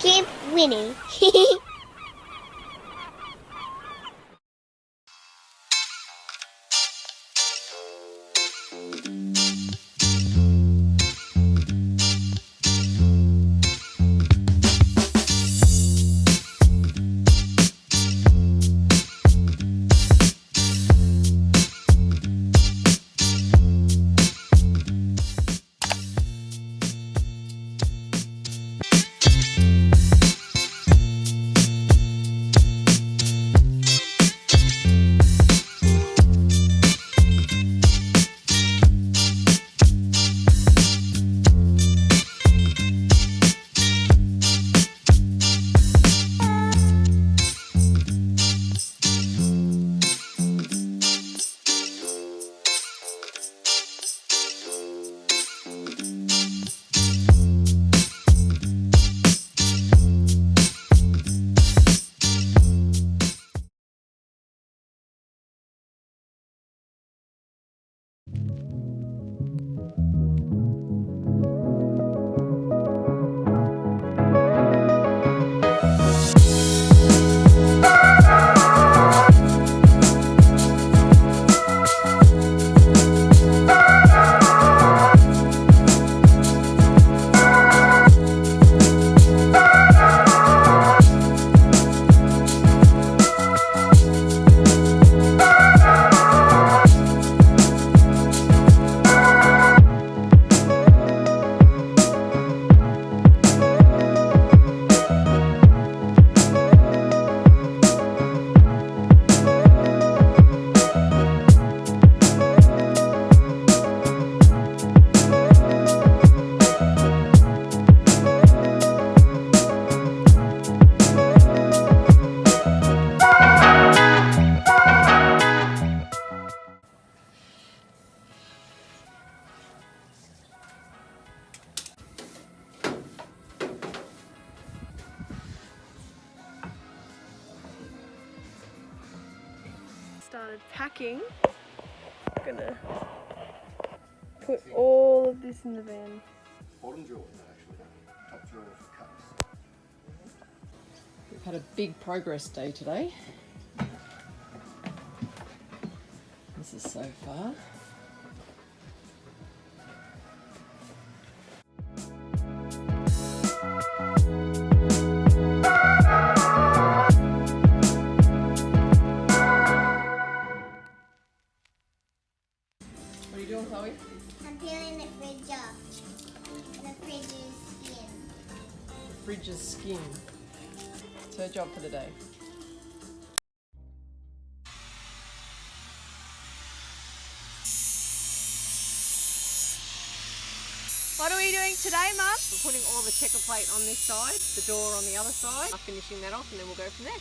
Keep winning. Started packing. I'm gonna put all of this in the van. Bottom drawer, actually. Top drawer for cups. We've had a big progress day today. This is so far. What are you doing, Chloe? I'm peeling the fridge off. The fridge's skin. The fridge's skin. It's her job for the day. What are we doing today, Mum? We're putting all the checker plate on this side, the door on the other side. I'm finishing that off and then we'll go from there.